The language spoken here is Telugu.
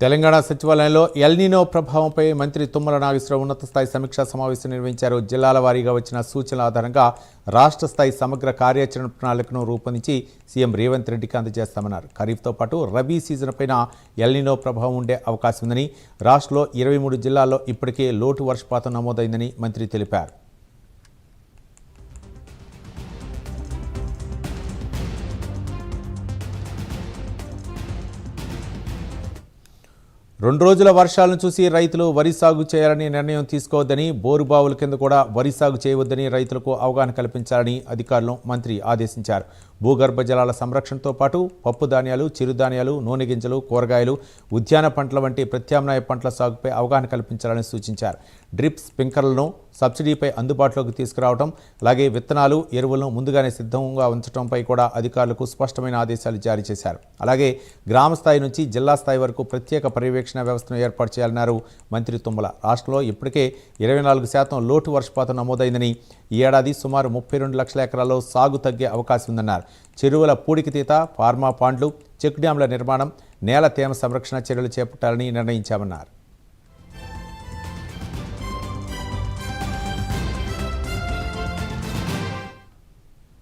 తెలంగాణ సచివాలయంలో ఎల్నినో ప్రభావంపై మంత్రి తుమ్మల నాగేశ్వరరావు ఉన్నత స్థాయి సమీక్షా సమావేశం నిర్వహించారు. జిల్లాల వారీగా వచ్చిన సూచనల ఆధారంగా రాష్ట్ర స్థాయి సమగ్ర కార్యాచరణ ప్రణాళికను రూపొందించి సీఎం రేవంత్ రెడ్డికి అందజేస్తామన్నారు. ఖరీఫ్తో పాటు రబీ సీజన్ పైన ఎల్నినో ప్రభావం ఉండే అవకాశం ఉందని, రాష్ట్రంలో 23 జిల్లాల్లో ఇప్పటికే లోటు వర్షపాతం నమోదైందని మంత్రి తెలిపారు. 2 రోజుల వర్షాలను చూసి రైతులు వరి సాగు చేయాలని నిర్ణయం తీసుకోవద్దని, బోరుబావుల కింద కూడా వరి సాగు చేయవద్దని రైతులకు అవగాహన కల్పించాలని అధికారులను మంత్రి ఆదేశించారు. భూగర్భ జలాల సంరక్షణతో పాటు పప్పు ధాన్యాలు, చిరుధాన్యాలు, నూనె గింజలు, కూరగాయలు, ఉద్యాన పంటల వంటి ప్రత్యామ్నాయ పంటల సాగుపై అవగాహన కల్పించాలని సూచించారు. డ్రిప్ స్ప్రింక్లర్లను సబ్సిడీపై అందుబాటులోకి తీసుకురావడం, అలాగే విత్తనాలు, ఎరువులను ముందుగానే సిద్ధంగా ఉంచడంపై కూడా అధికారులకు స్పష్టమైన ఆదేశాలు జారీ చేశారు. అలాగే గ్రామ స్థాయి నుంచి జిల్లా స్థాయి వరకు ప్రత్యేక పర్యవేక్షణ వ్యవస్థను ఏర్పాటు చేయాలన్నారు మంత్రి తుమ్మల. రాష్ట్రంలో ఇప్పటికే 24% లోటు వర్షపాతం నమోదైందని, ఈ ఏడాది సుమారు 32 లక్షల ఎకరాల్లో సాగు తగ్గే అవకాశం ఉందన్నారు. చెరువుల పూడికితీత, ఫార్మా పాండ్లు, చెక్ డ్యాంల నిర్మాణం, నేల తేమ సంరక్షణ చర్యలు చేపట్టాలని నిర్ణయించామన్నారు.